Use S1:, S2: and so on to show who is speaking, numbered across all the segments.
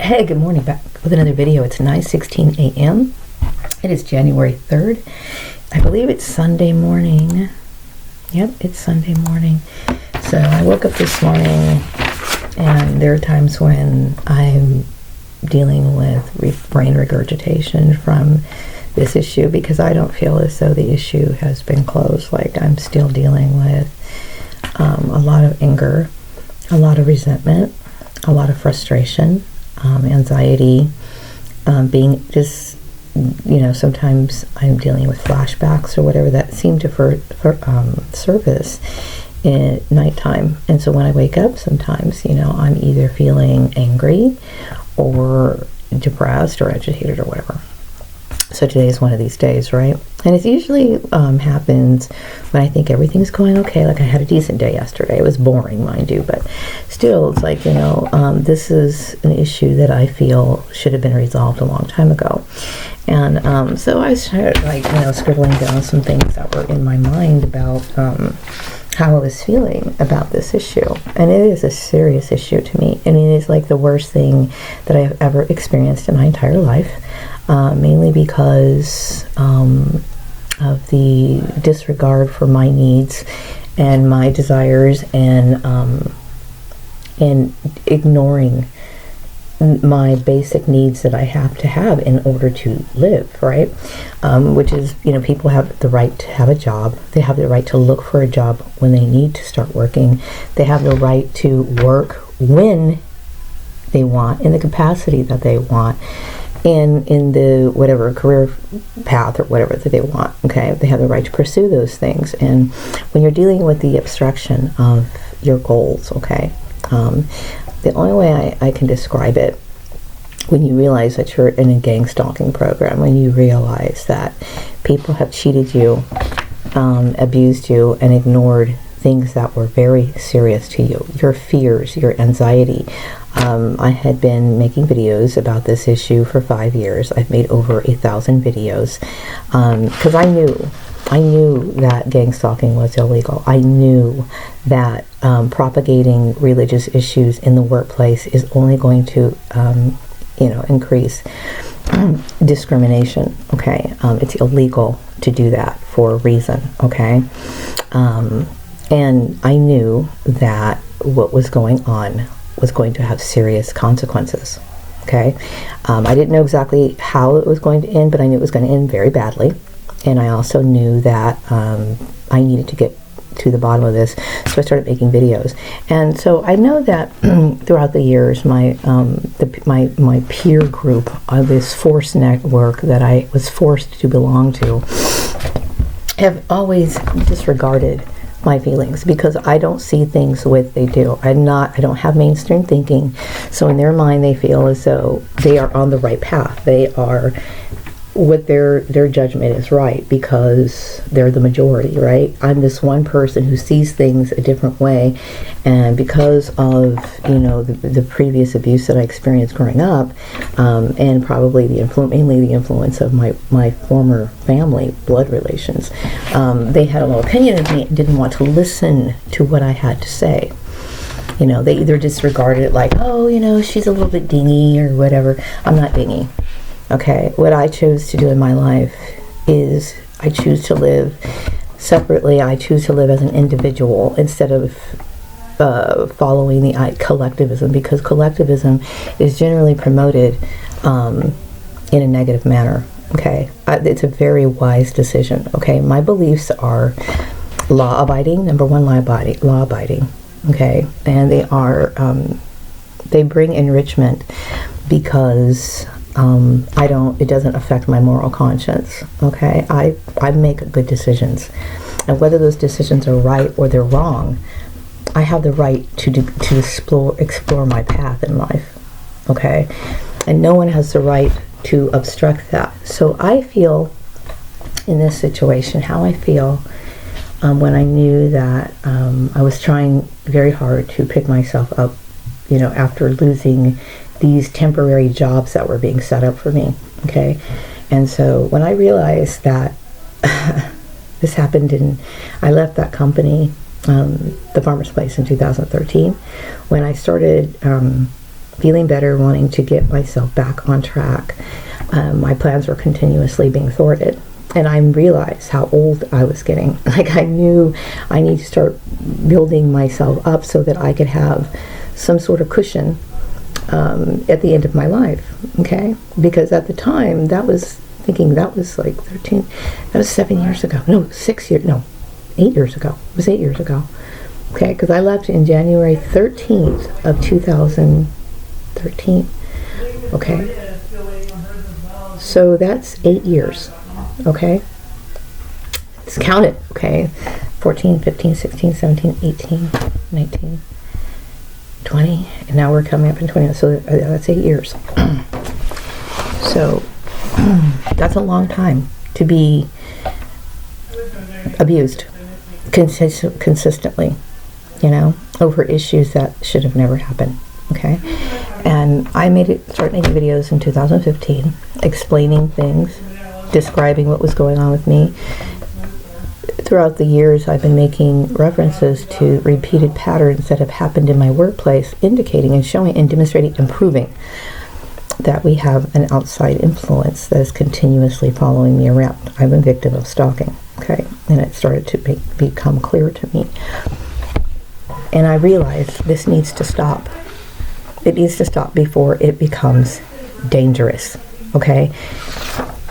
S1: Hey, good morning. Back with another video. It's 9:16 a.m. It is January 3rd. I believe it's Sunday morning. Yep, it's Sunday morning. So I woke up this morning, and there are times when I'm dealing with brain regurgitation from this issue because I don't feel as though the issue has been closed. Like, I'm still dealing with a lot of anger, a lot of resentment, a lot of frustration, anxiety, being just, sometimes I'm dealing with flashbacks or whatever that seem to surface at nighttime. And so when I wake up sometimes, I'm either feeling angry or depressed or agitated or whatever. So today is one of these days, right? And it usually happens when I think everything's going okay. Like, I had a decent day yesterday. It was boring, mind you, but still, it's like, this is an issue that I feel should have been resolved a long time ago. And so I started, scribbling down some things that were in my mind about how I was feeling about this issue. And it is a serious issue to me. I mean, it's like the worst thing that I've ever experienced in my entire life. Mainly because of the disregard for my needs and my desires, and ignoring my basic needs that I have to have in order to live, right? Which is, people have the right to have a job. They have the right to look for a job when they need to start working. They have the right to work when they want, in the capacity that they want, in the whatever career path or whatever that they want. Okay, they have the right to pursue those things. And when you're dealing with the abstraction of your goals, okay, the only way I can describe it, when you realize that you're in a gang stalking program, when you realize that people have cheated you, abused you, and ignored things that were very serious to you, your fears, your anxiety. I had been making videos about this issue for 5 years. I've made over 1,000 videos because I knew that gang stalking was illegal. I knew that propagating religious issues in the workplace is only going to, increase discrimination. Okay, it's illegal to do that for a reason. Okay, and I knew that what was going on was going to have serious consequences. Okay, I didn't know exactly how it was going to end, but I knew it was going to end very badly. And I also knew that I needed to get to the bottom of this, so I started making videos. And so I know that throughout the years, my peer group, this forced network that I was forced to belong to, have always disregarded my feelings because I don't see things the way they do. I don't have mainstream thinking, so in their mind they feel as though they are on the right path. They are, what their judgment is right because they're the majority, right? I'm this one person who sees things a different way, and because of the previous abuse that I experienced growing up, and probably mainly the influence of my former family blood relations, they had a little opinion of me and didn't want to listen to what I had to say. They either disregarded it like, oh, she's a little bit dingy or whatever. I'm not dingy. Okay, what I chose to do in my life is I choose to live separately. I choose to live as an individual instead of following the collectivism, because collectivism is generally promoted in a negative manner. Okay, it's a very wise decision. Okay, my beliefs are law-abiding. Number one, law-abiding. Okay, and they are they bring enrichment because it doesn't affect my moral conscience. Okay, I make good decisions, and whether those decisions are right or they're wrong, I have the right to explore my path in life. Okay, and no one has the right to obstruct that. So I feel in this situation how I feel when I knew that I was trying very hard to pick myself up, after losing these temporary jobs that were being set up for me. Okay, and so when I realized that this happened, I left that company, the Farmer's Place, in 2013. When I started feeling better, wanting to get myself back on track. My plans were continuously being thwarted. And I realized how old I was getting. Like, I knew I need to start building myself up so that I could have some sort of cushion at the end of my life, okay? Because at the time, that was like 13, that was 7 years ago. No, 6 years, no, 8 years ago. It was 8 years ago, okay? Because I left in January 13th of 2013, okay? So that's 8 years, okay? Let's count it, okay? 14, 15, 16, 17, 18, 19, 20, and now we're coming up in 20, so that's 8 years. So that's a long time to be abused consistently, you know, over issues that should have never happened, okay? And I started making videos in 2015, explaining things, describing what was going on with me. Throughout the years, I've been making references to repeated patterns that have happened in my workplace, indicating and showing and demonstrating and proving that we have an outside influence that is continuously following me around. I'm a victim of stalking, okay? And it started to become clear to me. And I realized this needs to stop. It needs to stop before it becomes dangerous, okay?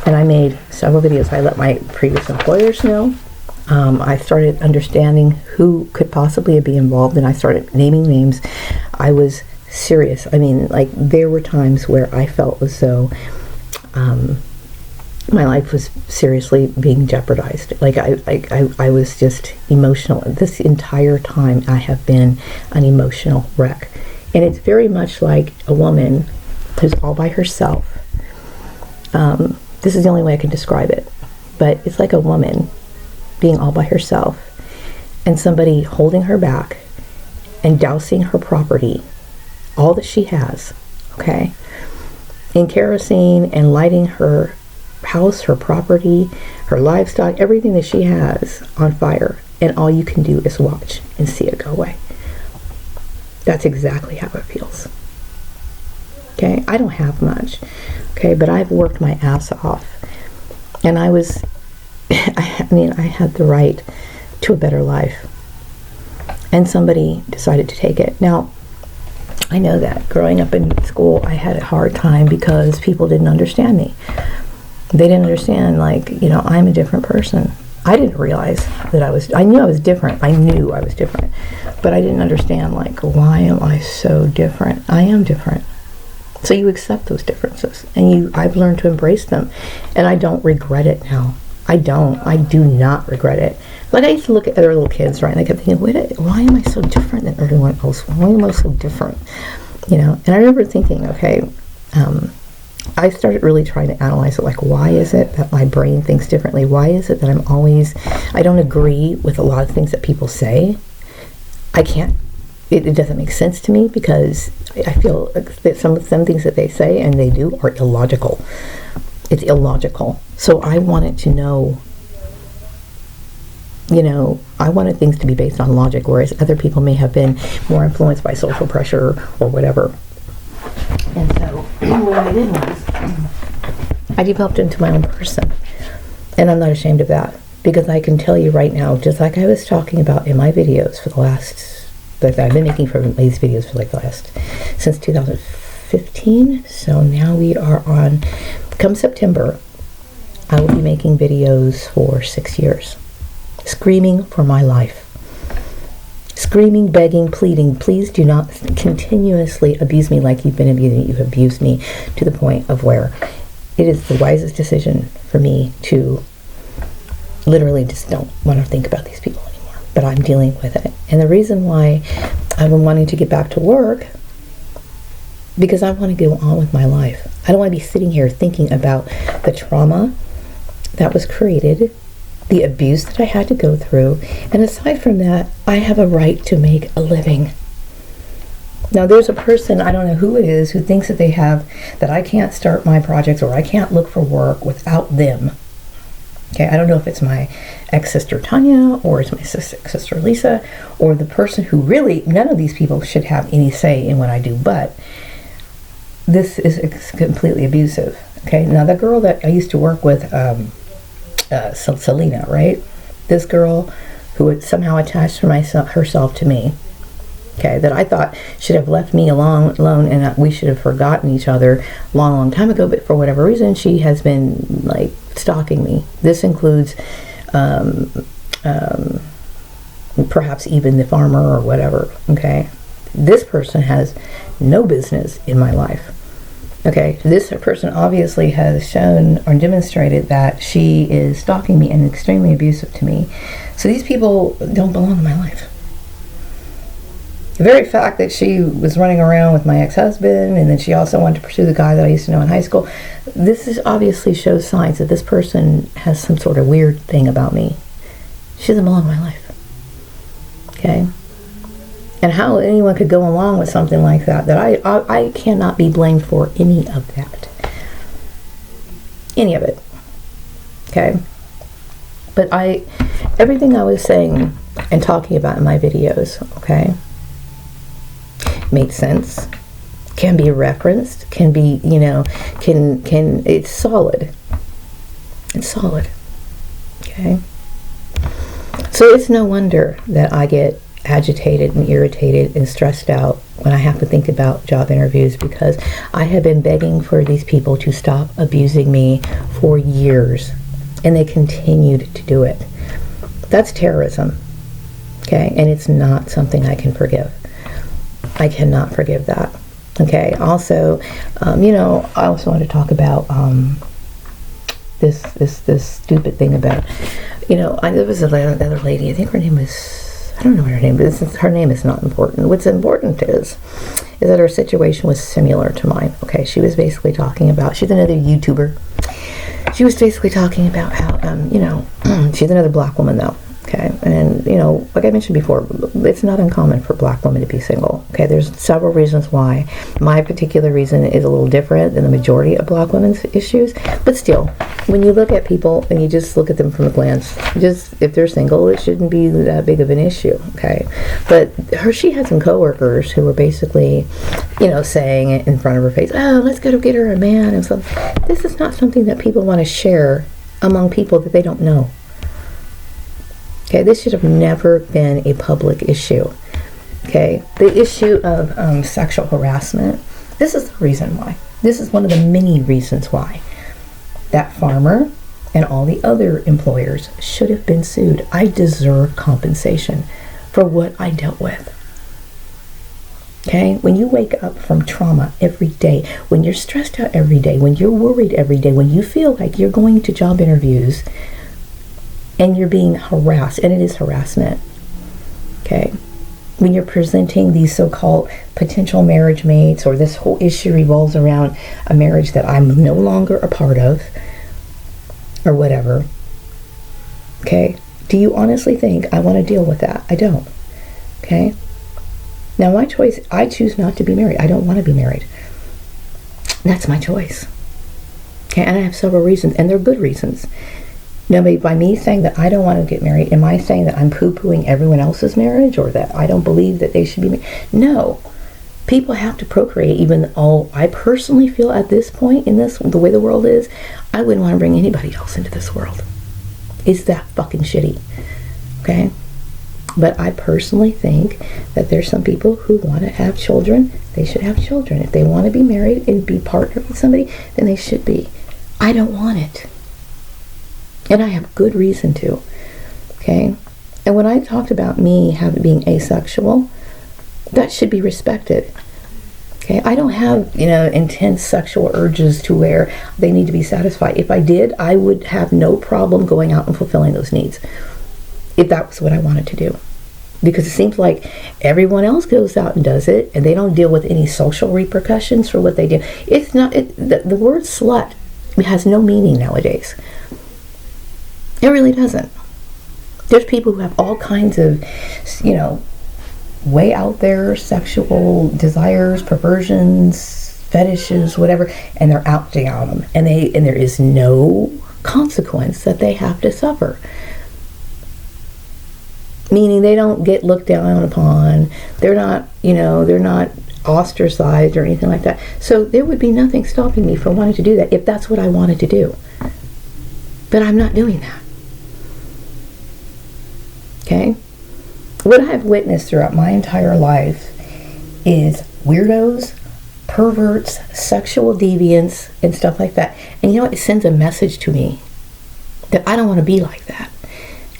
S1: And I made several videos. I let my previous employers know. I started understanding who could possibly be involved, and I started naming names. I was serious. I mean, like, there were times where I felt as though my life was seriously being jeopardized. Like, I was just emotional. This entire time I have been an emotional wreck. And it's very much like a woman who's all by herself. This is the only way I can describe it. But it's like a woman being all by herself and somebody holding her back and dousing her property, all that she has, okay, in kerosene and lighting her house, her property, her livestock, everything that she has on fire, and all you can do is watch and see it go away. That's exactly how it feels. Okay, I don't have much, okay, but I've worked my ass off, and I had the right to a better life, and somebody decided to take it. Now, I know that growing up in school, I had a hard time because people didn't understand me. They didn't understand, like, you know, I'm a different person. I didn't realize that I knew I was different. I knew I was different, but I didn't understand, like, why am I so different? I am different. So you accept those differences, and I've learned to embrace them, and I don't regret it now. I do not regret it. Like, I used to look at other little kids, right, and I kept thinking, why am I so different than everyone else? Why am I so different? You know, and I remember thinking, okay, I started really trying to analyze it, like, why is it that my brain thinks differently? Why is it that I don't agree with a lot of things that people say? It doesn't make sense to me, because I feel that some things that they say and they do are illogical. It's illogical. So I wanted to know, you know, I wanted things to be based on logic, whereas other people may have been more influenced by social pressure or whatever. And so what I did was I developed into my own person. And I'm not ashamed of that, because I can tell you right now, just like I was talking about in my videos that I've been making for these videos for like since 2015. So now we are on, come September, I will be making videos for 6 years, screaming for my life. Screaming, begging, pleading, please do not continuously abuse me like you've been abusing. You've abused me to the point of where it is the wisest decision for me to literally just don't want to think about these people anymore. But I'm dealing with it. And the reason why I've been wanting to get back to work, because I want to go on with my life. I don't want to be sitting here thinking about the trauma that was created, the abuse that I had to go through, and aside from that, I have a right to make a living. Now, there's a person, I don't know who it is, who thinks that I can't start my projects or I can't look for work without them. Okay, I don't know if it's my ex-sister Tanya, or it's my sister Lisa, or the person who really, none of these people should have any say in what I do, but this is completely abusive. Okay, now the girl that I used to work with, Selena, right? This girl who had somehow attached herself to me, okay, that I thought should have left me alone, and we should have forgotten each other long time ago, but for whatever reason, she has been, like, stalking me. This includes, perhaps even the farmer or whatever, okay? This person has no business in my life. Okay, this person obviously has shown or demonstrated that she is stalking me and extremely abusive to me. So these people don't belong in my life. The very fact that she was running around with my ex-husband, and then she also wanted to pursue the guy that I used to know in high school, this is obviously shows signs that this person has some sort of weird thing about me. She doesn't belong in my life. Okay? And how anyone could go along with something like that I cannot be blamed for any of that. Any of it. Okay? But everything I was saying and talking about in my videos, okay, made sense, can be referenced, can be, it's solid. It's solid. Okay? So it's no wonder that I get agitated and irritated and stressed out when I have to think about job interviews, because I have been begging for these people to stop abusing me for years, and they continued to do it. That's terrorism, okay? And it's not something I can forgive. I cannot forgive that, okay? Also, I also want to talk about this stupid thing about, there was another lady, I think her name was, I don't know what her name is. Her name is not important. What's important is that her situation was similar to mine. Okay, she was basically talking about, she's another YouTuber. She was basically talking about how, she's another black woman though. Okay, and like I mentioned before, it's not uncommon for black women to be single. Okay, there's several reasons why. My particular reason is a little different than the majority of black women's issues, but still, when you look at people and you just look at them from a glance, just if they're single, it shouldn't be that big of an issue. Okay, but she had some coworkers who were basically, saying it in front of her face, "Oh, let's go to get her a man," and so this is not something that people want to share among people that they don't know. Okay, this should have never been a public issue. Okay, the issue of sexual harassment, this is the reason why. This is one of the many reasons why that farmer and all the other employers should have been sued. I deserve compensation for what I dealt with. Okay, when you wake up from trauma every day, when you're stressed out every day, when you're worried every day, when you feel like you're going to job interviews and you're being harassed, and it is harassment, okay? When you're presenting these so-called potential marriage mates, or this whole issue revolves around a marriage that I'm no longer a part of, or whatever, okay? Do you honestly think I want to deal with that? I don't, okay? Now my choice, I choose not to be married. I don't want to be married. That's my choice, okay? And I have several reasons, and they're good reasons. Now, by me saying that I don't want to get married, am I saying that I'm poo-pooing everyone else's marriage, or that I don't believe that they should be married? No. People have to procreate, even though I personally feel at this point in this, the way the world is, I wouldn't want to bring anybody else into this world. It's that fucking shitty. Okay? But I personally think that there's some people who want to have children. They should have children. If they want to be married and be partnered with somebody, then they should be. I don't want it. And I have good reason to, okay? And when I talked about me being asexual, that should be respected, okay? I don't have, intense sexual urges to where they need to be satisfied. If I did, I would have no problem going out and fulfilling those needs, if that was what I wanted to do. Because it seems like everyone else goes out and does it, and they don't deal with any social repercussions for what they do. It's not, the word slut has no meaning nowadays. It really doesn't. There's people who have all kinds of, way out there sexual desires, perversions, fetishes, whatever, and they're out to on them, and there is no consequence that they have to suffer. Meaning they don't get looked down upon. They're not ostracized or anything like that. So there would be nothing stopping me from wanting to do that if that's what I wanted to do. But I'm not doing that. Okay? What I've witnessed throughout my entire life is weirdos, perverts, sexual deviants, and stuff like that. And you know what? It sends a message to me that I don't want to be like that.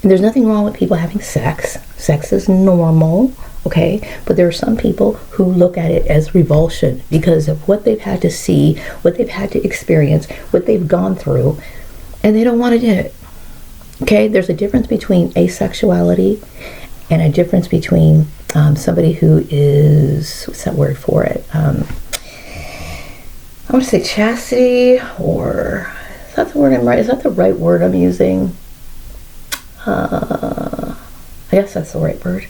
S1: And there's nothing wrong with people having sex. Sex is normal, okay? But there are some people who look at it as revulsion because of what they've had to see, what they've had to experience, what they've gone through, and they don't want to do it. Okay? There's a difference between asexuality and a difference between somebody who is, what's that word for it? I want to say chastity, or is that the word I'm right? Is that the right word I'm using? I guess that's the right word.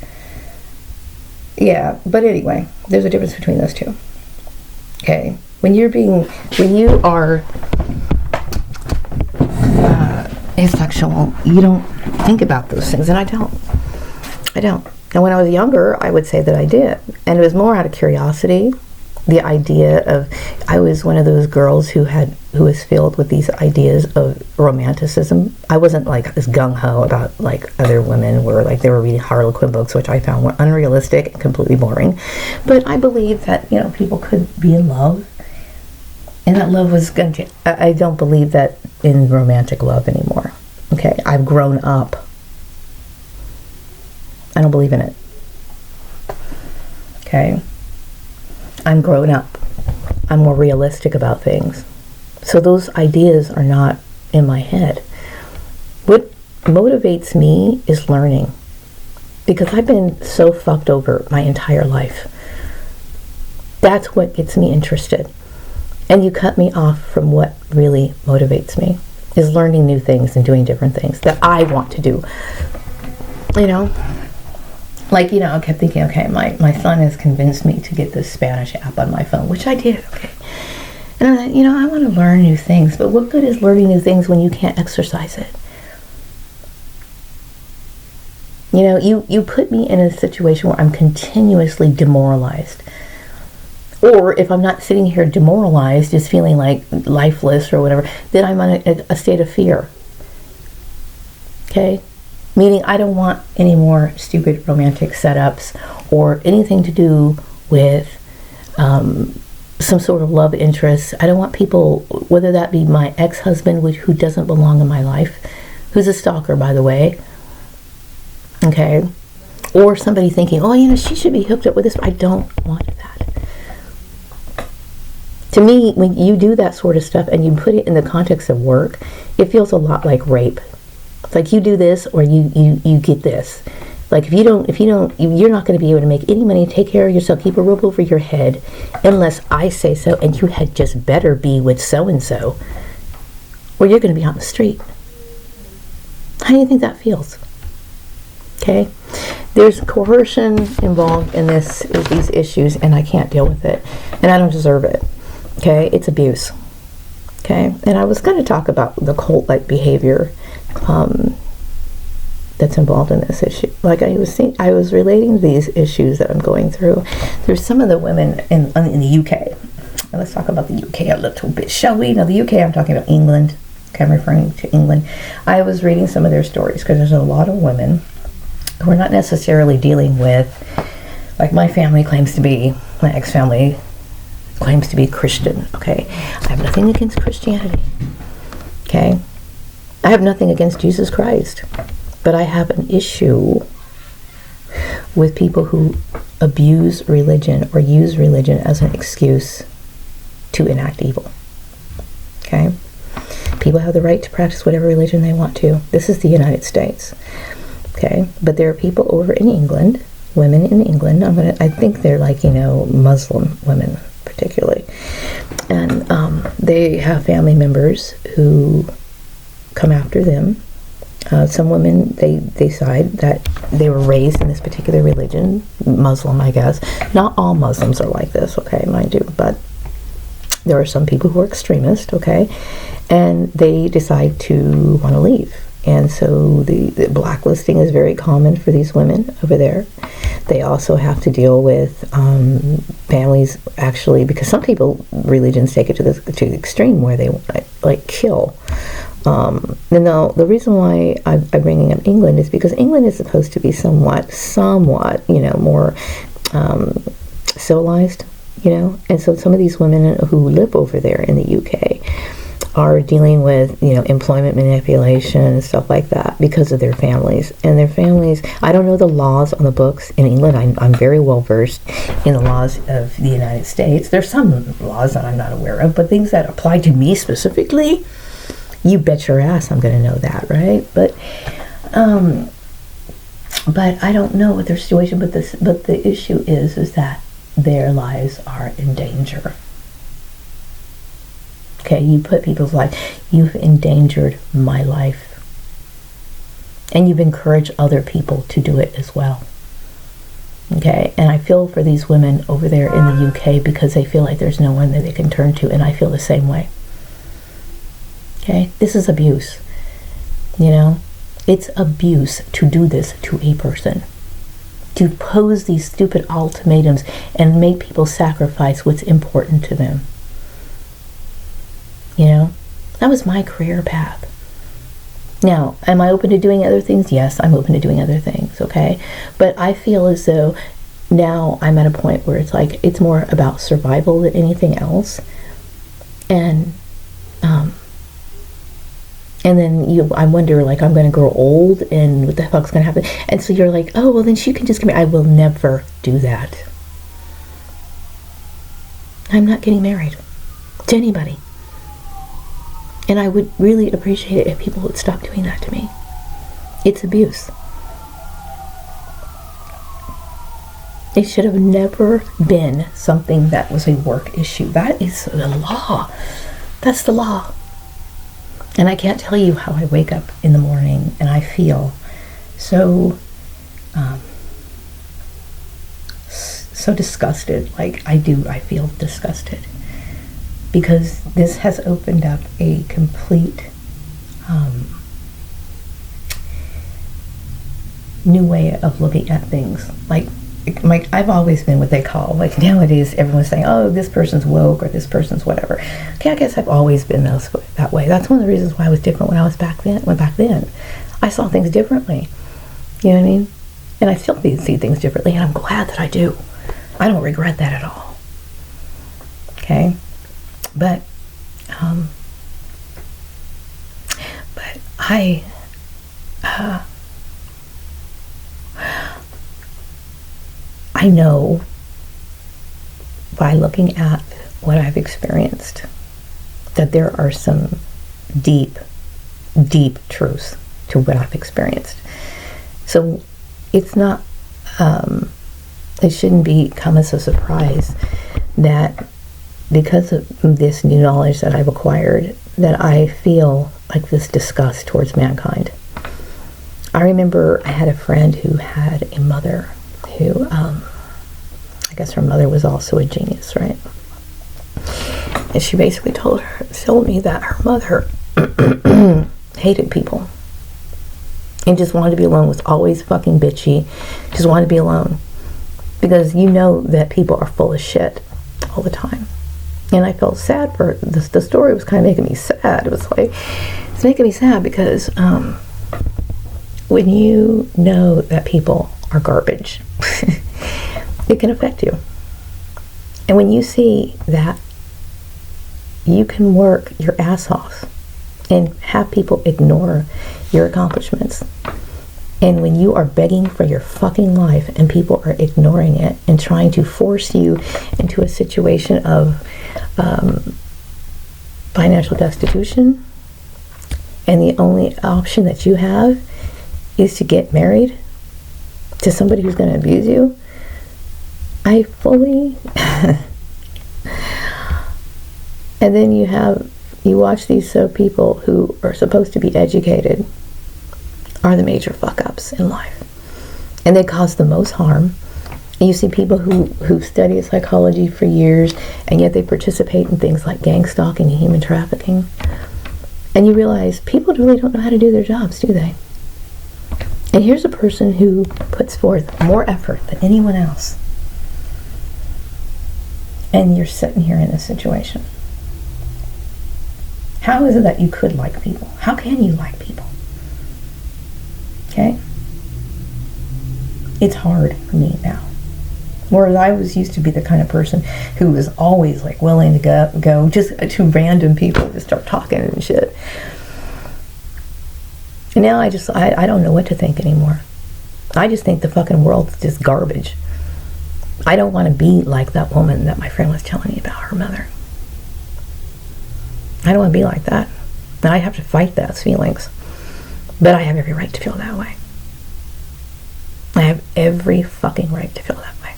S1: Yeah, but anyway, there's a difference between those two. Okay, when you are asexual, you don't think about those things, and I don't. And when I was younger, I would say that I did, and it was more out of curiosity. The idea of, I was one of those girls who was filled with these ideas of romanticism. I wasn't like this gung-ho about like other women were like, they were reading Harlequin books, which I found were unrealistic and completely boring. But I believed that, people could be in love, and that love was going to, I don't believe that in romantic love anymore. Okay, I've grown up. I don't believe in it. Okay. I'm grown up. I'm more realistic about things. So those ideas are not in my head. What motivates me is learning. Because I've been so fucked over my entire life. That's what gets me interested. And you cut me off from what really motivates me, is learning new things and doing different things that I want to do. Like, I kept thinking, okay, my son has convinced me to get this Spanish app on my phone, which I did, okay. And I thought, I want to learn new things, but what good is learning new things when you can't exercise it? You put me in a situation where I'm continuously demoralized. Or if I'm not sitting here demoralized, just feeling like lifeless or whatever, then I'm in a state of fear. Okay? Meaning I don't want any more stupid romantic setups or anything to do with some sort of love interest. I don't want people, whether that be my ex-husband, who doesn't belong in my life, who's a stalker, by the way, okay, or somebody thinking, she should be hooked up with this. I don't want that. To me, when you do that sort of stuff and you put it in the context of work, it feels a lot like rape. It's like you do this or you get this. Like if you don't, you're not going to be able to make any money, take care of yourself, keep a roof over your head, unless I say so, and you had just better be with so-and-so, or you're going to be out in the street. How do you think that feels? Okay? There's coercion involved in these issues, and I can't deal with it, and I don't deserve it. Okay? It's abuse. Okay? And I was going to talk about the cult-like behavior that's involved in this issue. Like I was relating these issues that I'm going through. There's some of the women in the UK. Now let's talk about the UK a little bit, shall we? Now the UK, I'm talking about England. Okay, I'm referring to England. I was reading some of their stories because there's a lot of women who are not necessarily dealing with, like my family claims to be, my ex-family claims to be Christian. Okay, I have nothing against Christianity. Okay, I have nothing against Jesus Christ, but I have an issue with people who abuse religion or use religion as an excuse to enact evil. Okay? People have the right to practice whatever religion they want to. This is the United States. Okay? But there are people over in England, women in England, I think they're like, Muslim women particularly. And they have family members who come after them. Some women, they decide that they were raised in this particular religion, Muslim, I guess. Not all Muslims are like this, okay, mind you, but there are some people who are extremist, okay, and they decide to want to leave. And so the blacklisting is very common for these women over there. They also have to deal with families, actually, because some people, religions take it to the extreme where they want to, like, kill. Now, the reason why I'm bringing up England is because England is supposed to be somewhat, more civilized, and so some of these women who live over there in the UK are dealing with, employment manipulation and stuff like that because of their families. And their families, I don't know the laws on the books in England. I'm very well versed in the laws of the United States. There's some laws that I'm not aware of, but things that apply to me specifically, you bet your ass I'm going to know that, right? But I don't know what their situation, but the issue is that their lives are in danger. Okay, you put people's lives, you've endangered my life. And you've encouraged other people to do it as well. Okay, and I feel for these women over there in the UK because they feel like there's no one that they can turn to, and I feel the same way. Okay, this is abuse. It's abuse to do this to a person. To pose these stupid ultimatums and make people sacrifice what's important to them. That was my career path. Now, am I open to doing other things? Yes, I'm open to doing other things, okay? But I feel as though now I'm at a point where it's like, it's more about survival than anything else. And then I wonder, like, I'm going to grow old and what the fuck's going to happen? And so you're like, oh, well, then she can just come here. I will never do that. I'm not getting married to anybody. And I would really appreciate it if people would stop doing that to me. It's abuse. It should have never been something that was a work issue. That is the law. That's the law. And I can't tell you how I wake up in the morning and I feel so disgusted. Like, I feel disgusted. Because this has opened up a complete new way of looking at things. Like I've always been what they call, like, nowadays everyone's saying, oh, this person's woke or this person's whatever. Okay, I guess I've always been that way. That's one of the reasons why I was different when I was back then. I saw things differently. You know what I mean? And I still see things differently, and I'm glad that I do. I don't regret that at all. Okay? But I know by looking at what I've experienced that there are some deep, deep truths to what I've experienced. So it's not, it shouldn't come as a surprise that because of this new knowledge that I've acquired, that I feel like this disgust towards mankind. I remember I had a friend who had a mother who, I guess her mother was also a genius, right? And she basically told me that her mother hated people and just wanted to be alone, was always fucking bitchy, just wanted to be alone. Because that people are full of shit all the time. And I felt sad for the story was kind of making me sad. It's making me sad because when you know that people are garbage, it can affect you. And when you see that you can work your ass off and have people ignore your accomplishments, and when you are begging for your fucking life and people are ignoring it and trying to force you into a situation of financial destitution, and the only option that you have is to get married to somebody who's going to abuse you, I fully and then you watch these people who are supposed to be educated are the major fuck-ups in life, and they cause the most harm. And you see people who study psychology for years, and yet they participate in things like gang stalking and human trafficking. And you realize people really don't know how to do their jobs, do they? And here's a person who puts forth more effort than anyone else. And you're sitting here in this situation. How is it that you could like people? How can you like people? Okay? It's hard for me now. Whereas I used to be the kind of person who was always like willing to go just to random people to start talking and shit. And now I don't know what to think anymore. I just think the fucking world's just garbage. I don't want to be like that woman that my friend was telling me about, her mother. I don't want to be like that. And I have to fight those feelings. But I have every right to feel that way. I have every fucking right to feel that way.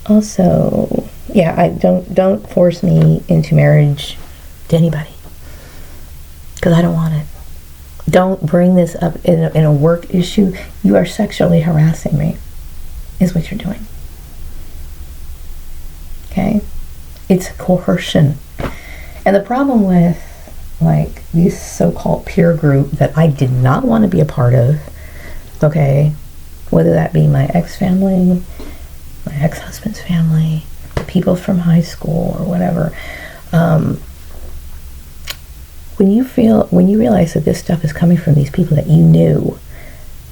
S1: Also, yeah, I don't force me into marriage to anybody. Because I don't want it. Don't bring this up in a work issue. You are sexually harassing me, is what you're doing. Okay? It's coercion. And the problem with, like, this so-called peer group that I did not want to be a part of, okay, whether that be my ex-family, my ex-husband's family, the people from high school or whatever, when you realize that this stuff is coming from these people that you knew,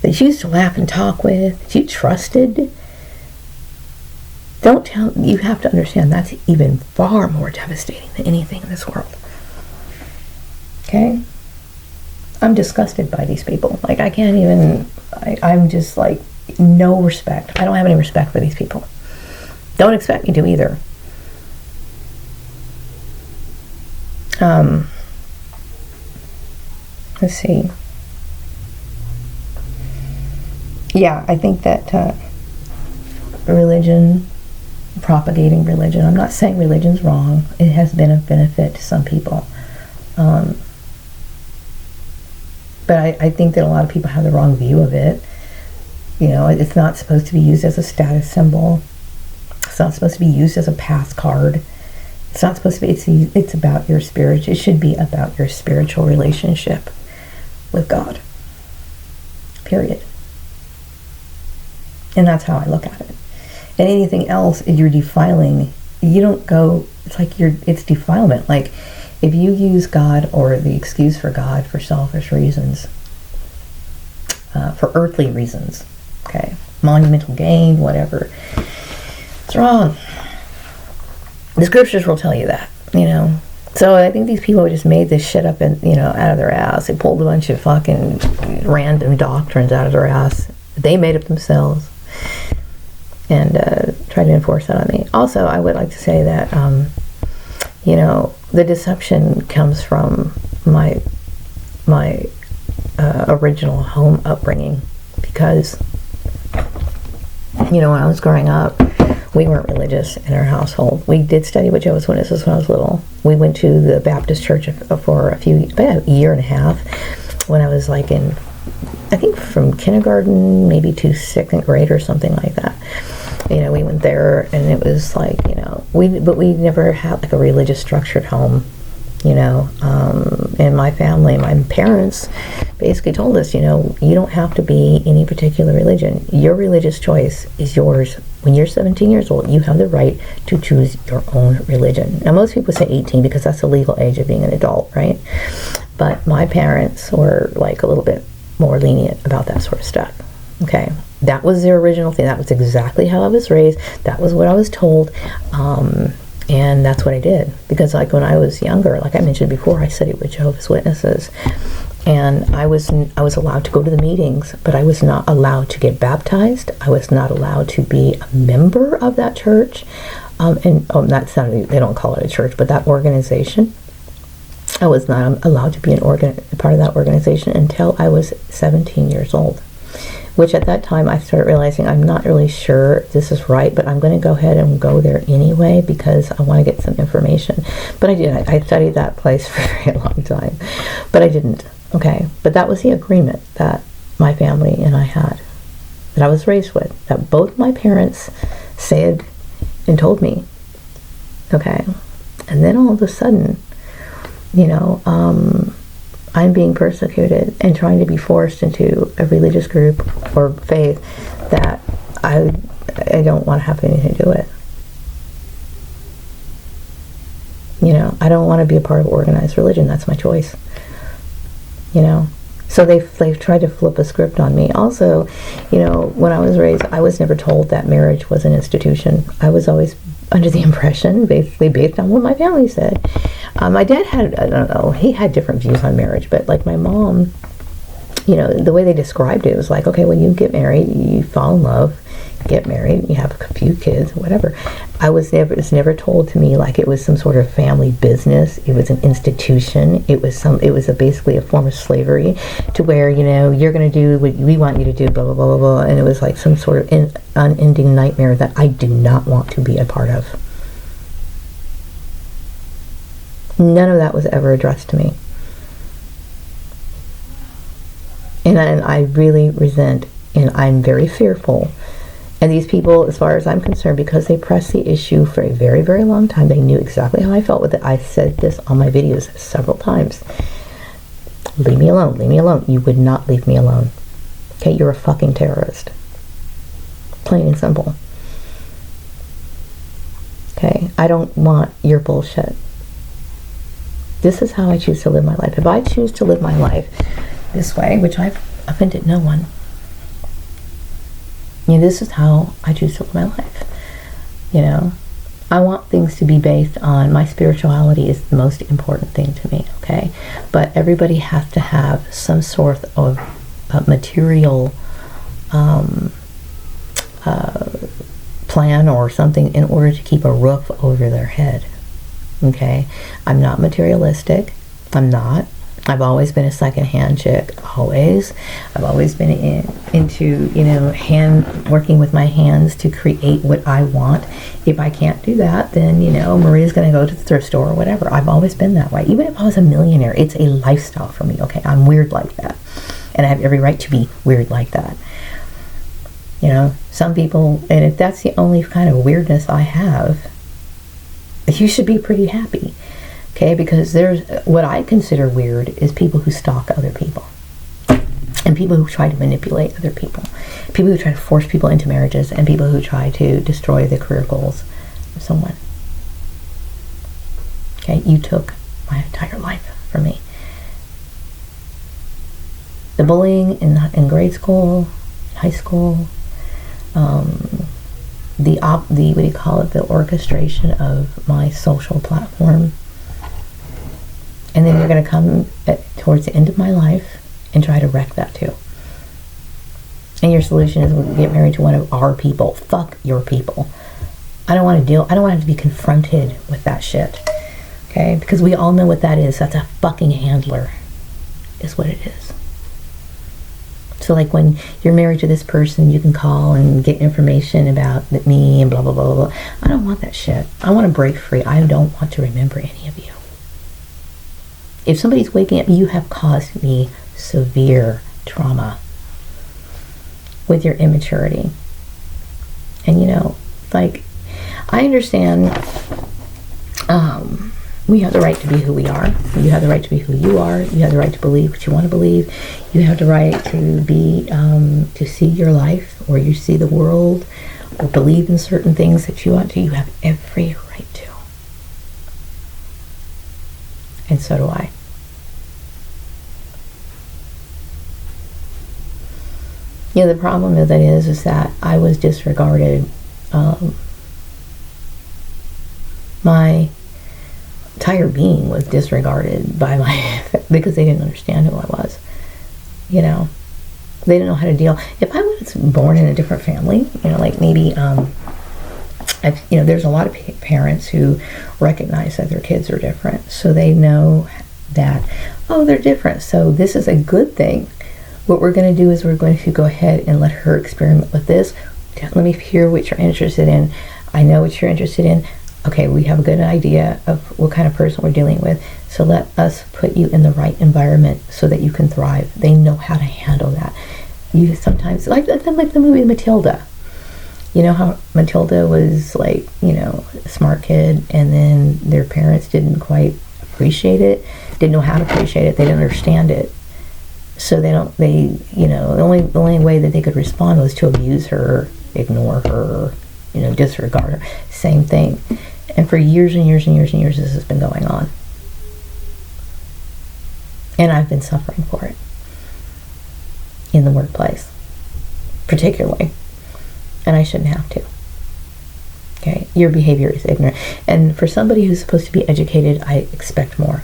S1: that you used to laugh and talk with, that you trusted, you have to understand that's even far more devastating than anything in this world. Okay? I'm disgusted by these people. Like, I can't even, I'm just like, no respect. I don't have any respect for these people. Don't expect me to either. Let's see. Yeah, I think that propagating religion, I'm not saying religion's wrong. It has been a benefit to some people. But I think that a lot of people have the wrong view of it. You know, it's not supposed to be used as a status symbol. It's not supposed to be used as a pass card. It's not supposed to be, it's about your spirit. It should be about your spiritual relationship with God. Period. And that's how I look at it. And anything else, you're defiling. You don't go, it's defilement. Like, if you use God or the excuse for God for selfish reasons, for earthly reasons, okay, monumental gain, whatever, it's wrong. The scriptures will tell you that, you know. So I think these people just made this shit up and, out of their ass. They pulled a bunch of fucking random doctrines out of their ass. They made up themselves and tried to enforce that on me. Also, I would like to say that, the deception comes from my original home upbringing, because, when I was growing up, we weren't religious in our household. We did study with Jehovah's Witnesses when I was little. We went to the Baptist church for about a year and a half when I was like I think from kindergarten maybe to second grade or something like that. We went there, and it was like, we never had like a religious structured home, and my family, my parents basically told us, you don't have to be any particular religion. Your religious choice is yours. When you're 17 years old, you have the right to choose your own religion. Now, most people say 18 because that's the legal age of being an adult, right? But my parents were like a little bit more lenient about that sort of stuff. Okay, that was their original thing. That was exactly how I was raised. That was what I was told, and that's what I did. Because like when I was younger, like I mentioned before, I studied with Jehovah's Witnesses, and I was allowed to go to the meetings, but I was not allowed to get baptized. I was not allowed to be a member of that church, that's not, they don't call it a church, but that organization. I was not allowed to be part of that organization until I was 17 years old, which at that time I started realizing I'm not really sure this is right, but I'm going to go ahead and go there anyway because I want to get some information. But I did. I studied that place for a very long time, but I didn't. Okay, but that was the agreement that my family and I had, that I was raised with, that both my parents said and told me. Okay, And then all of a sudden, you know, I'm being persecuted and trying to be forced into a religious group or faith that I don't want to have anything to do with. You know, I don't want to be a part of organized religion. That's my choice. You know, so they've tried to flip a script on me. Also, you know, when I was raised, I was never told that marriage was an institution. I was always under the impression, basically based on what my family said. My dad had, I don't know, he had different views on marriage, but like my mom, you know, the way they described it was like, okay, when you get married, you fall in love, get married, you have a few kids, whatever. It was never told to me like it was some sort of family business. It was an institution. It was basically a form of slavery, to where, you know, you're going to do what we want you to do, blah blah blah blah blah. And it was like some sort of unending nightmare that I do not want to be a part of. None of that was ever addressed to me. And I really resent, and I'm very fearful. And these people, as far as I'm concerned, because they pressed the issue for a very, very long time, they knew exactly how I felt with it. I said this on my videos several times. Leave me alone. Leave me alone. You would not leave me alone. Okay, you're a fucking terrorist. Plain and simple. Okay, I don't want your bullshit. This is how I choose to live my life. If I choose to live my life this way, which I've offended no one, you know, this is how I choose to live my life. You know, I want things to be based on, my spirituality is the most important thing to me, okay? But everybody has to have some sort of material plan or something in order to keep a roof over their head, okay? I'm not materialistic. I'm not. I've always been a second-hand chick, always. I've always been into, you know, working with my hands to create what I want. If I can't do that, then, you know, Maria's going to go to the thrift store or whatever. I've always been that way. Even if I was a millionaire, it's a lifestyle for me, okay? I'm weird like that. And I have every right to be weird like that. You know, some people, and if that's the only kind of weirdness I have, you should be pretty happy. Okay, because there's, what I consider weird is people who stalk other people. And people who try to manipulate other people. People who try to force people into marriages, and people who try to destroy the career goals of someone. Okay, you took my entire life from me. The bullying in grade school, high school, the what do you call it, the orchestration of my social platform. And then you're going to come towards the end of my life and try to wreck that too. And your solution is we'll get married to one of our people. Fuck your people. I don't want to have to be confronted with that shit. Okay? Because we all know what that is. That's a fucking handler. Is what it is. So like when you're married to this person, you can call and get information about me and blah, blah, blah, blah. I don't want that shit. I want to break free. I don't want to remember any of you. If somebody's waking up, you have caused me severe trauma with your immaturity. And you know, like, I understand we have the right to be who we are. You have the right to be who you are. You have the right to believe what you want to believe. You have the right to be, to see your life, or you see the world, or believe in certain things that you want to. You have every right to. And so do I. You know, the problem with it is that I was disregarded. My entire being was disregarded by my, because they didn't understand who I was. You know, they didn't know how to deal. If I was born in a different family, you know, like maybe, you know, there's a lot of parents who recognize that their kids are different. So they know that, oh, they're different. So this is a good thing. What we're going to do is we're going to go ahead and let her experiment with this. Let me hear what you're interested in. I know what you're interested in. Okay, we have a good idea of what kind of person we're dealing with. So let us put you in the right environment so that you can thrive. They know how to handle that. You sometimes, like the movie Matilda. You know how Matilda was like, a smart kid, and then their parents didn't quite appreciate it, didn't know how to appreciate it, they didn't understand it. So the only way that they could respond was to abuse her, ignore her, disregard her. Same thing. And for years and years and years and years, this has been going on. And I've been suffering for it. In the workplace, particularly. And I shouldn't have to. Okay? Your behavior is ignorant. And for somebody who's supposed to be educated, I expect more.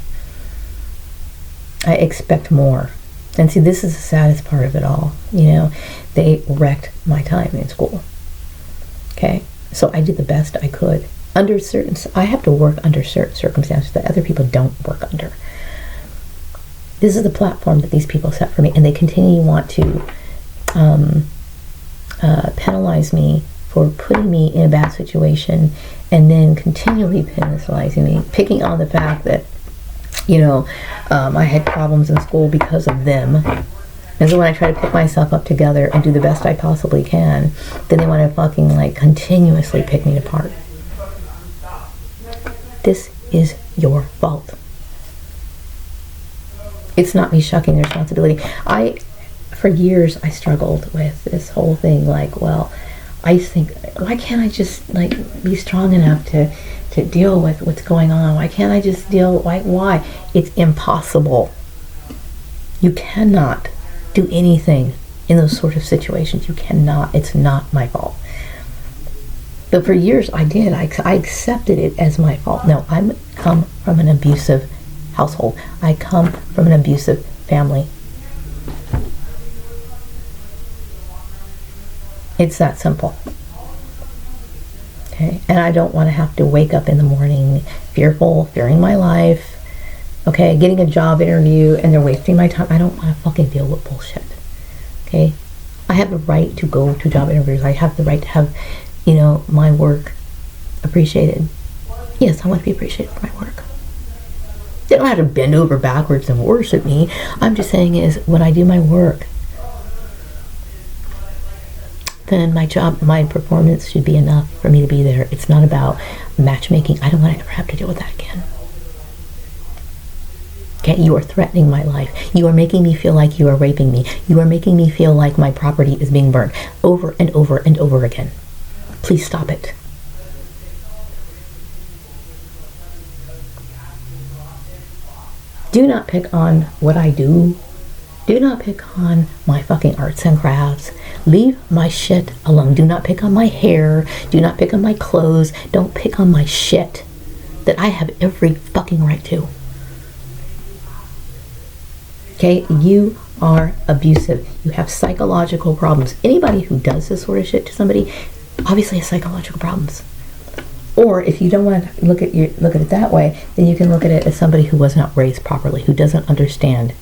S1: I expect more. And see, this is the saddest part of it all. They wrecked my time in school. Okay? So I did the best I could. I have to work under certain circumstances that other people don't work under. This is the platform that these people set for me, and they continue to want to penalize me for putting me in a bad situation, and then continually penalizing me, picking on the fact that I had problems in school because of them. And so when I try to pick myself up together and do the best I possibly can, then they want to fucking continuously pick me apart. This is your fault. It's not me shucking the responsibility. For years, I struggled with this whole thing. I think, why can't I just be strong enough to deal with what's going on? Why can't I just deal? Why? It's impossible. You cannot do anything in those sort of situations. You cannot. It's not my fault. But for years, I did. I accepted it as my fault. No, I come from an abusive household. I come from an abusive family. It's that simple. Okay? And I don't want to have to wake up in the morning fearing my life. Okay? Getting a job interview and they're wasting my time. I don't want to fucking deal with bullshit. Okay? I have the right to go to job interviews. I have the right to have, my work appreciated. Yes, I want to be appreciated for my work. They don't have to bend over backwards and worship me. I'm just saying is when I do my work, then my performance should be enough for me to be there. It's not about matchmaking. I don't want to ever have to deal with that again. Okay, you are threatening my life. You are making me feel like you are raping me. You are making me feel like my property is being burned over and over and over again. Please stop it. Do not pick on what I do. Do not pick on my fucking arts and crafts. Leave my shit alone. Do not pick on my hair. Do not pick on my clothes. Don't pick on my shit that I have every fucking right to. Okay? You are abusive. You have psychological problems. Anybody who does this sort of shit to somebody obviously has psychological problems. Or if you don't want to look at it that way, then you can look at it as somebody who was not raised properly, who doesn't understand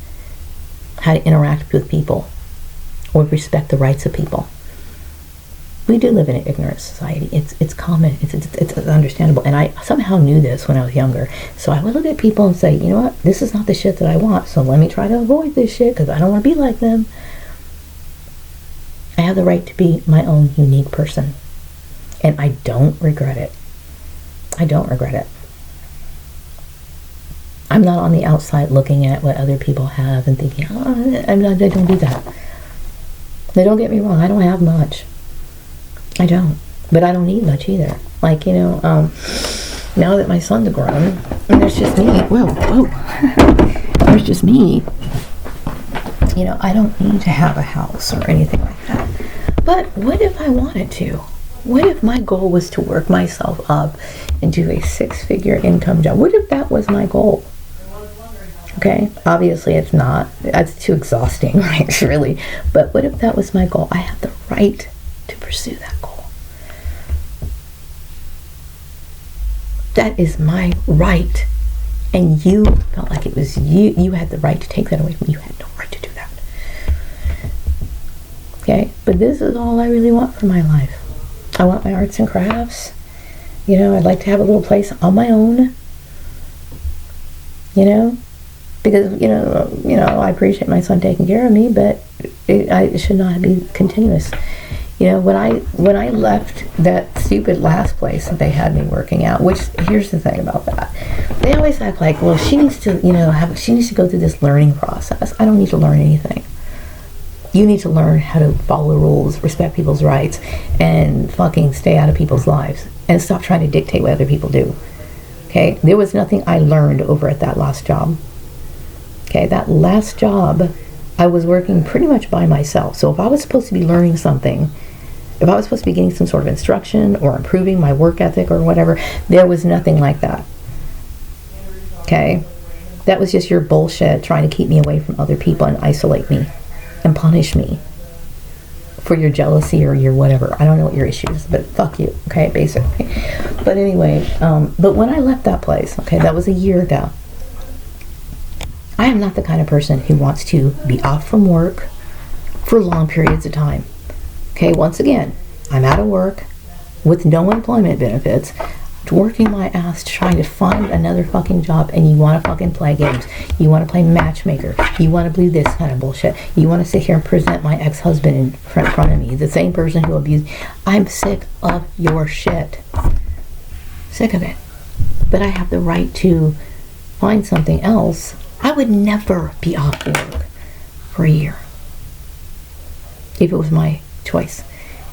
S1: how to interact with people or respect the rights of people. We do live in an ignorant society. It's common. It's understandable. And I somehow knew this when I was younger. So I would look at people and say, you know what? This is not the shit that I want. So let me try to avoid this shit because I don't want to be like them. I have the right to be my own unique person. And I don't regret it. I don't regret it. I'm not on the outside looking at what other people have and thinking, I don't do that. Now, don't get me wrong, I don't have much. I don't. But I don't need much either. Now that my son's grown, and there's just me. Whoa. There's just me. I don't need to have a house or anything like that. But what if I wanted to? What if my goal was to work myself up into a 6-figure income job? What if that was my goal? Okay, obviously it's not. That's too exhausting, right? Really. But what if that was my goal? I have the right to pursue that goal. That is my right. And you felt like it was you. You had the right to take that away from me. You had no right to do that. Okay, but this is all I really want for my life. I want my arts and crafts. I'd like to have a little place on my own. Because, I appreciate my son taking care of me, but it should not be continuous. You know, when I left that stupid last place that they had me working at, which, here's the thing about that. They always act like, well, she needs to, she needs to go through this learning process. I don't need to learn anything. You need to learn how to follow the rules, respect people's rights, and fucking stay out of people's lives. And stop trying to dictate what other people do. Okay? There was nothing I learned over at that last job. Okay? That last job, I was working pretty much by myself. So if I was supposed to be learning something, if I was supposed to be getting some sort of instruction or improving my work ethic or whatever, there was nothing like that. Okay? That was just your bullshit trying to keep me away from other people and isolate me and punish me for your jealousy or your whatever. I don't know what your issue is, but fuck you, okay, basically. But anyway, but when I left that place, okay, that was a year ago, I am not the kind of person who wants to be off from work for long periods of time. Okay, once again, I'm out of work with no employment benefits, working my ass trying to find another fucking job, and you want to fucking play games. You want to play matchmaker. You want to do this kind of bullshit. You want to sit here and present my ex-husband in front of me, the same person who abused. I'm sick of your shit. Sick of it. But I have the right to find something else. I would never be off work for a year if it was my choice.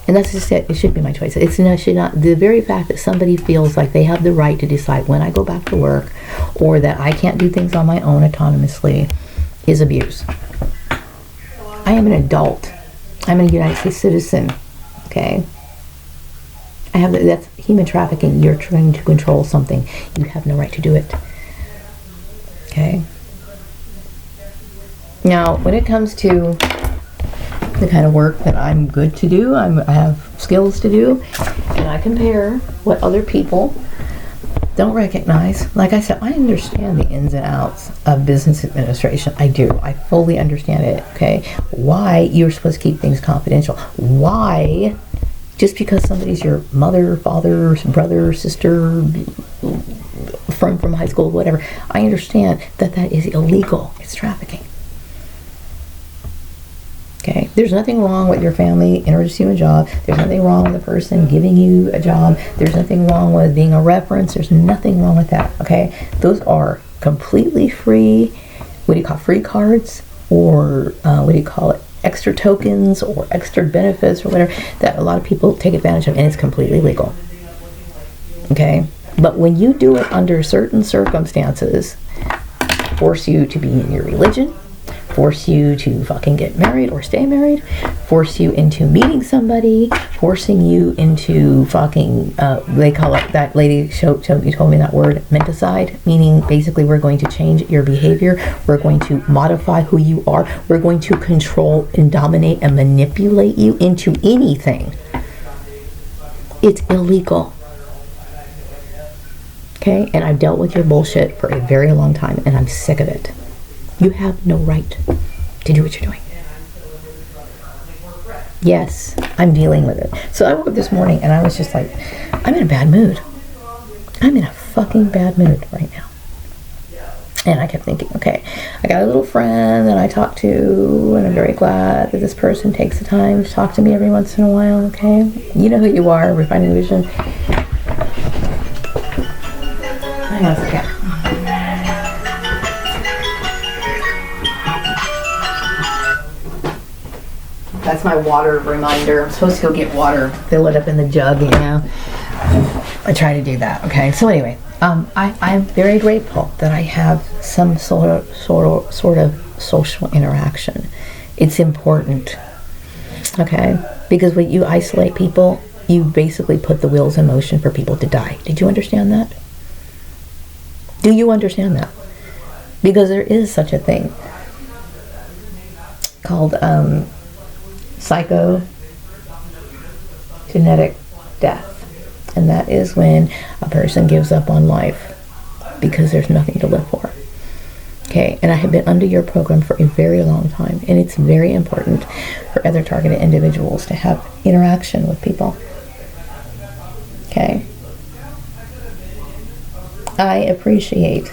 S1: And that's just it. It should be my choice. Should not. The very fact that somebody feels like they have the right to decide when I go back to work, or that I can't do things on my own autonomously, is abuse. I am an adult. I'm a United States citizen. Okay. That's human trafficking. You're trying to control something. You have no right to do it. Okay. Now, when it comes to the kind of work that I'm good to do, I have skills to do, and I compare what other people don't recognize. Like I said, I understand the ins and outs of business administration. I do. I fully understand it, okay? Why you're supposed to keep things confidential. Why, just because somebody's your mother, father, brother, sister, from high school, whatever, I understand that is illegal. It's trafficking. Okay, there's nothing wrong with your family introducing you a job. There's nothing wrong with the person giving you a job. There's nothing wrong with being a reference. There's nothing wrong with that, okay? Those are completely free, free cards, or extra tokens or extra benefits or whatever that a lot of people take advantage of, and it's completely legal, okay? But when you do it under certain circumstances, force you to be in your religion, force you to fucking get married or stay married, force you into meeting somebody, forcing you into fucking, they call it, that lady told me that word, menticide, meaning basically we're going to change your behavior, we're going to modify who you are, we're going to control and dominate and manipulate you into anything. It's illegal. Okay? And I've dealt with your bullshit for a very long time, and I'm sick of it. You have no right to do what you're doing. Yes, I'm dealing with it. So I woke up this morning and I was just like, I'm in a bad mood. I'm in a fucking bad mood right now. And I kept thinking, okay, I got a little friend that I talk to, and I'm very glad that this person takes the time to talk to me every once in a while, okay? You know who you are, Refining Vision. Hang on a second. That's my water reminder. I'm supposed to go get water, fill it up in the jug, I try to do that, okay? So anyway, I'm very grateful that I have some sort of social interaction. It's important, okay? Because when you isolate people, you basically put the wheels in motion for people to die. Did you understand that? Do you understand that? Because there is such a thing called psychogenetic death. And that is when a person gives up on life because there's nothing to live for. Okay, and I have been under your program for a very long time, and it's very important for other targeted individuals to have interaction with people. Okay. I appreciate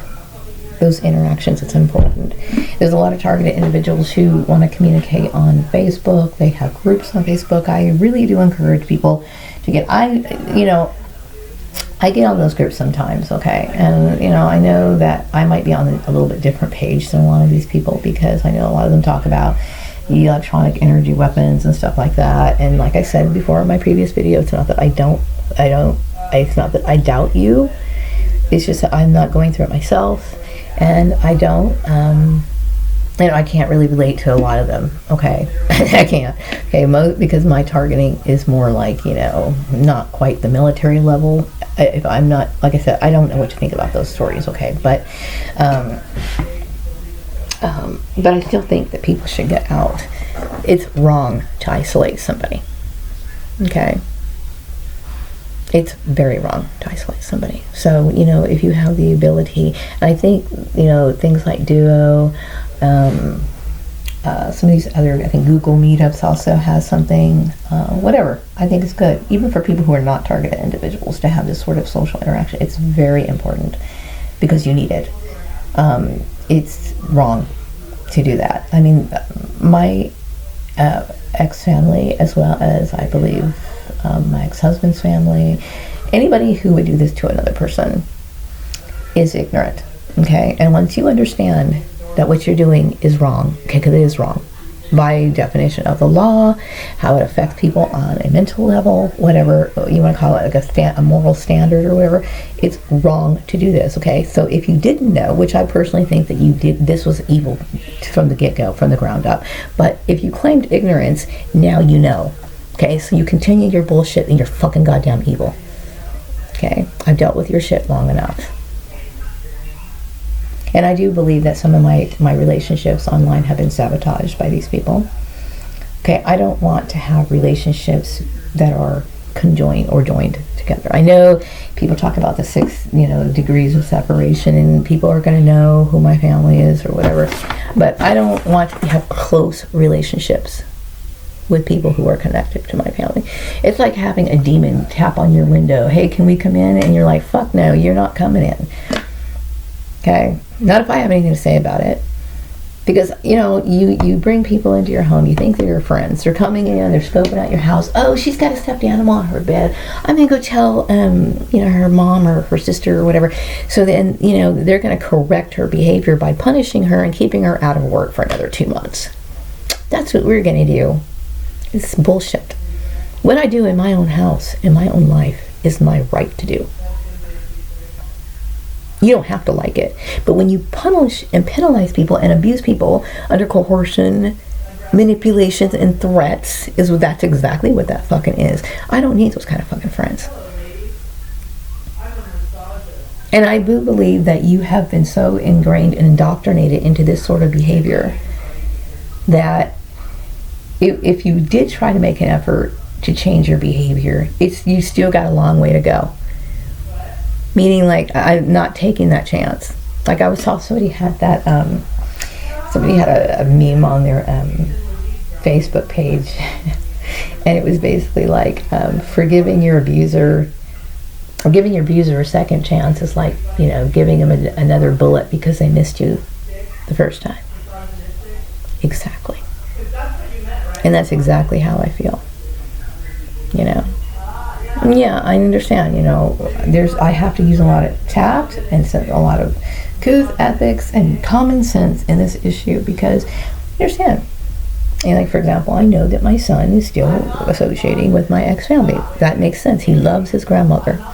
S1: those interactions, it's important. There's a lot of targeted individuals who want to communicate on Facebook. They have groups on Facebook. I really do encourage people to get, I get on those groups sometimes, okay? And, I know that I might be on a little bit different page than a lot of these people, because I know a lot of them talk about the electronic energy weapons and stuff like that. And like I said before in my previous video, it's not that it's not that I doubt you. It's just that I'm not going through it myself, and I don't, I can't really relate to a lot of them, okay? I can't, okay, because my targeting is more like, not quite the military level. If I'm not, like I said, I don't know what to think about those stories, okay? But I still think that people should get out. It's wrong to isolate somebody, okay? It's very wrong to isolate somebody. So, if you have the ability, and I think, things like Duo, some of these other, I think Google Meetups also has something, whatever, I think it's good. Even for people who are not targeted individuals, to have this sort of social interaction, it's very important, because you need it. It's wrong to do that. I mean, my ex-family, as well as, I believe, my ex-husband's family, anybody who would do this to another person is ignorant, okay? And once you understand that what you're doing is wrong, okay, because it is wrong by definition of the law, how it affects people on a mental level, whatever you want to call it, like a moral standard or whatever, it's wrong to do this, okay? So if you didn't know, which I personally think that you did, this was evil from the get-go, from the ground up, but if you claimed ignorance, now you know. Okay, so you continue your bullshit and you're fucking goddamn evil. Okay, I've dealt with your shit long enough. And I do believe that some of my relationships online have been sabotaged by these people. Okay, I don't want to have relationships that are conjoined or joined together. I know people talk about the 6, degrees of separation, and people are going to know who my family is or whatever. But I don't want to have close relationships with people who are connected to my family. It's like having a demon tap on your window. Hey, can we come in? And you're like, fuck no, you're not coming in. Okay? Not if I have anything to say about it. Because, you bring people into your home. You think they're your friends. They're coming in. They're scoping out your house. Oh, she's got a stuffed animal on her bed. I'm going to go tell, her mom or her sister or whatever. So then, they're going to correct her behavior by punishing her and keeping her out of work for another 2 months. That's what we're going to do. It's bullshit. What I do in my own house, in my own life, is my right to do. You don't have to like it. But when you punish and penalize people and abuse people under coercion, manipulations, and threats, that's exactly what that fucking is. I don't need those kind of fucking friends. And I do believe that you have been so ingrained and indoctrinated into this sort of behavior that if you did try to make an effort to change your behavior, you still got a long way to go. Meaning, like, I'm not taking that chance. Like, I was told somebody had a meme on their Facebook page, and it was basically like, forgiving your abuser, or giving your abuser a second chance is like, giving them another bullet because they missed you the first time. Exactly. And that's exactly how I feel. Yeah, I understand, I have to use a lot of tact and a lot of couth, ethics, and common sense in this issue, because, understand, and like, for example, I know that my son is still associating with my ex-family. That makes sense. He loves his grandmother.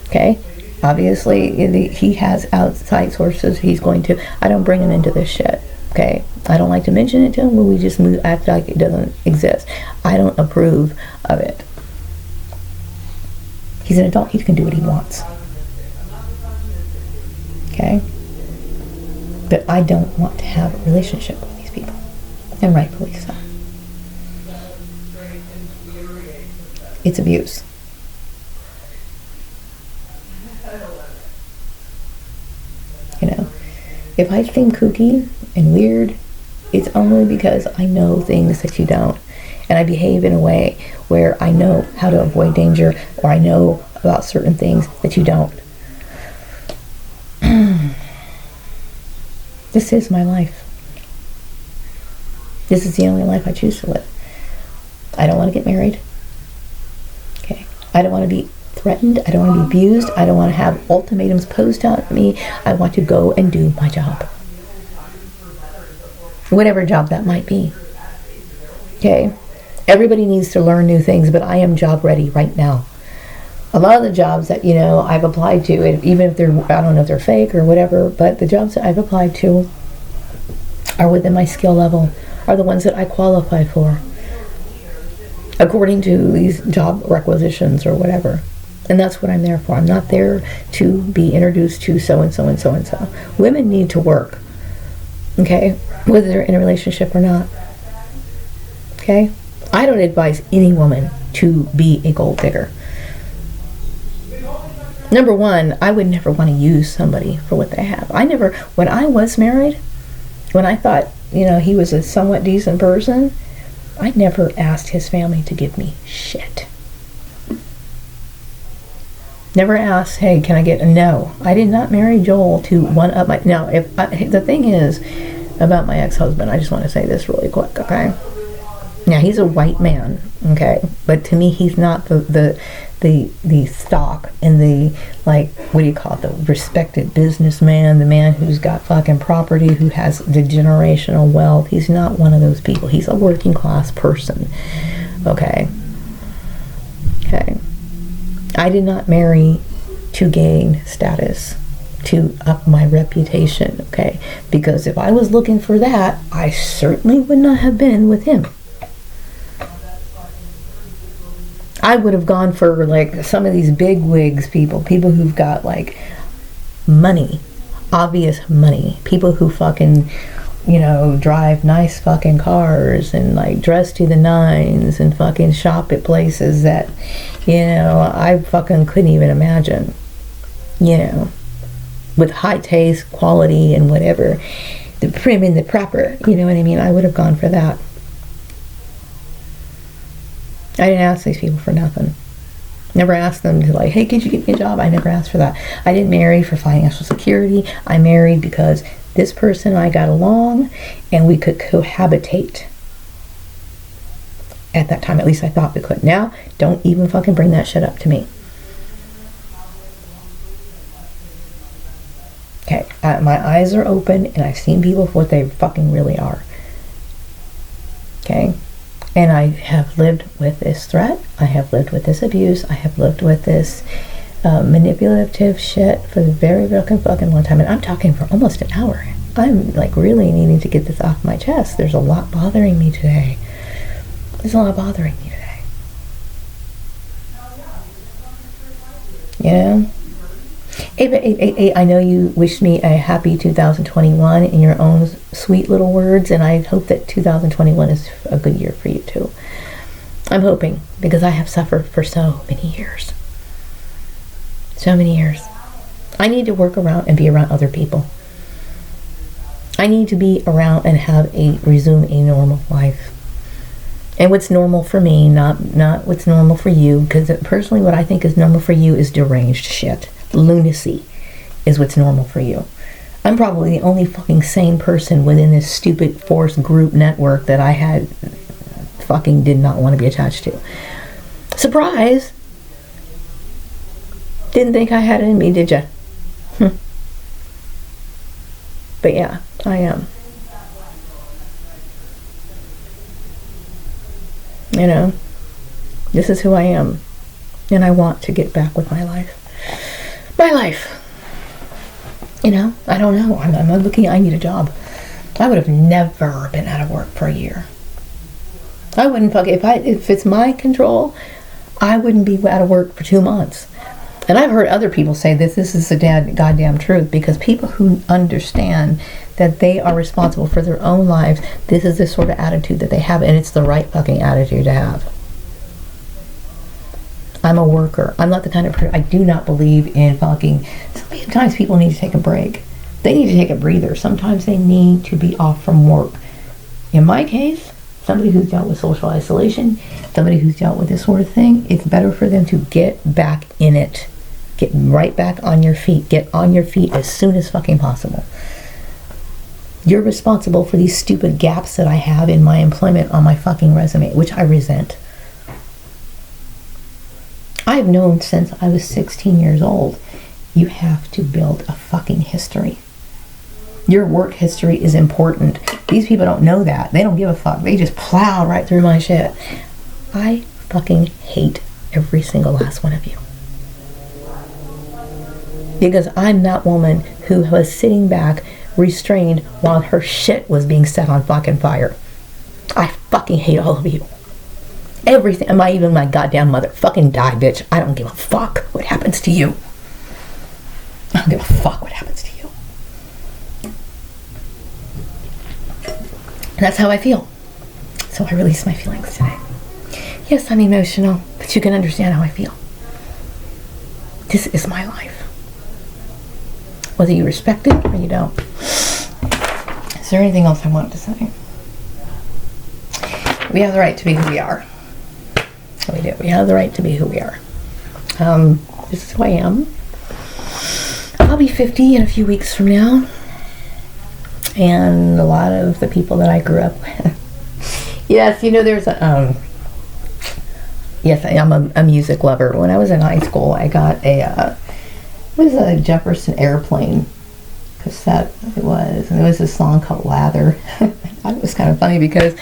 S1: Okay? Obviously, he has outside sources. I don't bring him into this shit. Okay? I don't like to mention it to him, but we just act like it doesn't exist. I don't approve of it. He's an adult. He can do what he wants. Okay? But I don't want to have a relationship with these people. And rightfully so. It's abuse. If I seem kooky and weird, it's only because I know things that you don't. And I behave in a way where I know how to avoid danger, or I know about certain things that you don't. This is my life. This is the only life I choose to live. I don't want to get married. Okay. I don't want to be threatened. I don't want to be abused. I don't want to have ultimatums posed on me. I want to go and do my job. Whatever job that might be. Okay. Everybody needs to learn new things, but I am job ready right now. A lot of the jobs that, I've applied to, even if I don't know if they're fake or whatever, but the jobs that I've applied to are within my skill level, are the ones that I qualify for, according to these job requisitions or whatever. And that's what I'm there for. I'm not there to be introduced to so-and-so and so-and-so. Women need to work, okay, whether they're in a relationship or not, okay? I don't advise any woman to be a gold digger. Number one, I would never want to use somebody for what they have. When I was married, when I thought, he was a somewhat decent person, I never asked his family to give me shit. Never asked, hey, can I get a no? I did not marry Joel to one up my... Now, the thing is about my ex-husband, I just want to say this really quick, okay? Now, he's a white man, okay? But to me, he's not the stock and the, the respected businessman, the man who's got fucking property, who has the generational wealth. He's not one of those people. He's a working class person, okay? Okay. I did not marry to gain status, to up my reputation, okay? Because if I was looking for that, I certainly would not have been with him. I would have gone for some of these big wigs people who've got money, obvious money, people who fucking, drive nice fucking cars and dress to the nines and fucking shop at places that, I fucking couldn't even imagine, with high taste, quality, and whatever, the prim and the proper, you know what I mean? I would have gone for that. I didn't ask these people for nothing. Never asked them to hey, could you get me a job? I never asked for that. I didn't marry for financial security. I married because this person and I got along and we could cohabitate. At that time, at least I thought we could. Now, don't even fucking bring that shit up to me. Okay, my eyes are open and I've seen people for what they fucking really are. Okay? And I have lived with this threat. I have lived with this abuse. I have lived with this manipulative shit for the very, very fucking long time. And I'm talking for almost an hour. I'm really needing to get this off my chest. There's a lot bothering me today. There's a lot bothering me today. Hey, I know you wished me a happy 2021 in your own sweet little words, and I hope that 2021 is a good year for you too. I'm hoping, because I have suffered for so many years. So many years. I need to work around and be around other people. I need to be around and resume a normal life. And what's normal for me, not what's normal for you, because personally what I think is normal for you is deranged shit. Lunacy is what's normal for you. I'm probably the only fucking sane person within this stupid forced group network that I had fucking did not want to be attached to. Surprise! Didn't think I had it in me, did ya? But yeah, I am. This is who I am. And I want to get back with my life. My life. I don't know. I'm not looking. I need a job. I would have never been out of work for a year. I wouldn't if it's my control, I wouldn't be out of work for 2 months. And I've heard other people say this is the goddamn truth, because people who understand that they are responsible for their own lives, this is the sort of attitude that they have, and it's the right fucking attitude to have. I'm a worker. I'm not the kind of person, I do not believe in fucking, sometimes people need to take a break. They need to take a breather. Sometimes they need to be off from work. In my case, somebody who's dealt with social isolation, somebody who's dealt with this sort of thing, it's better for them to get back in it. Get right back on your feet. Get on your feet as soon as fucking possible. You're responsible for these stupid gaps that I have in my employment on my fucking resume, which I resent. I've known since I was 16 years old, you have to build a fucking history. Your work history is important. These people don't know that. They don't give a fuck. They just plow right through my shit. I fucking hate every single last one of you. Because I'm that woman who was sitting back, restrained, while her shit was being set on fucking fire. I fucking hate all of you. Everything. Even my goddamn mother. Fucking die, bitch. I don't give a fuck what happens to you. I don't give a fuck what happens to you. And that's how I feel. So I release my feelings today. Yes, I'm emotional, but you can understand how I feel. This is my life. Whether you respect it or you don't. Is there anything else I wanted to say? We have the right to be who we are. We do. We have the right to be who we are. This is who I am. I'll be 50 in a few weeks from now. And a lot of the people that I grew up with. Yes, there's a... yes, I am a music lover. When I was in high school, I got it was a Jefferson Airplane cassette. It was. And it was a song called Lather. It was kind of funny because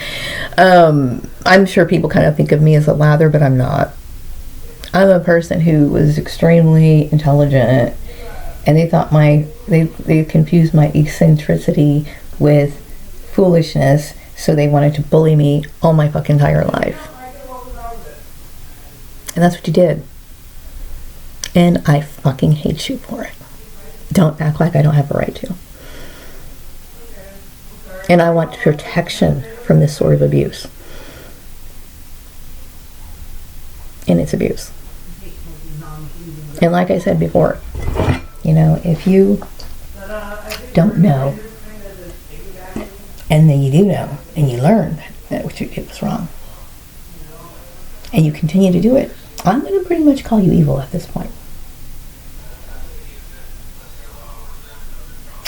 S1: I'm sure people kind of think of me as a lather, but I'm not. I'm a person who was extremely intelligent, and they thought they confused my eccentricity with foolishness, so they wanted to bully me all my fucking entire life. And that's what you did. And I fucking hate you for it. Don't act like I don't have a right to. And I want protection from this sort of abuse. And it's abuse. And like I said before, if you don't know, and then you do know, and you learn that what you did was wrong, and you continue to do it, I'm going to pretty much call you evil at this point.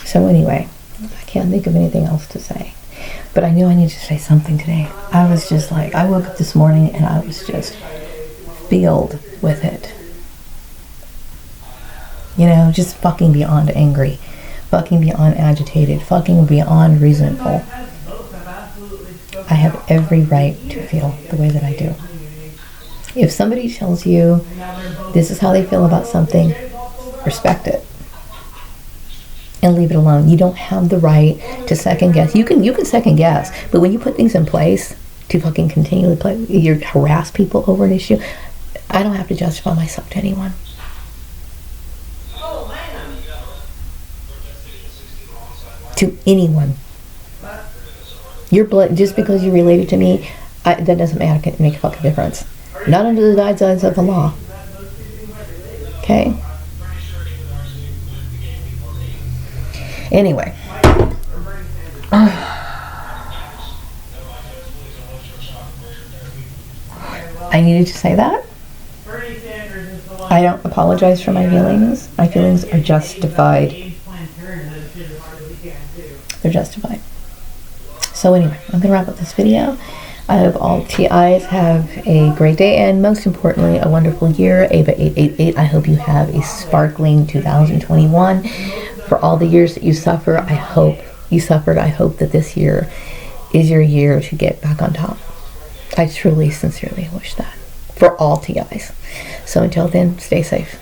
S1: So anyway, I can't think of anything else to say. But I knew I needed to say something today. I was just like, I woke up this morning and I was just filled with it. Just fucking beyond angry. Fucking beyond agitated. Fucking beyond resentful. I have every right to feel the way that I do. If somebody tells you this is how they feel about something, respect it. And leave it alone. You don't have the right to second guess. You can second guess, but when you put things in place to fucking continually harass people over an issue, I don't have to justify myself to anyone. To anyone. Your blood, just because you're related to me, that doesn't make a fucking difference. Not under the guidelines of the law. Okay? Anyway. I needed to say that. I don't apologize for my feelings. My feelings are justified. They're justified. So anyway, I'm going to wrap up this video. I hope all TIs have a great day and most importantly, a wonderful year. Ava888, I hope you have a sparkling 2021. For all the years that you suffer, I hope that this year is your year to get back on top. I truly, sincerely wish that for all TIs. So until then, stay safe.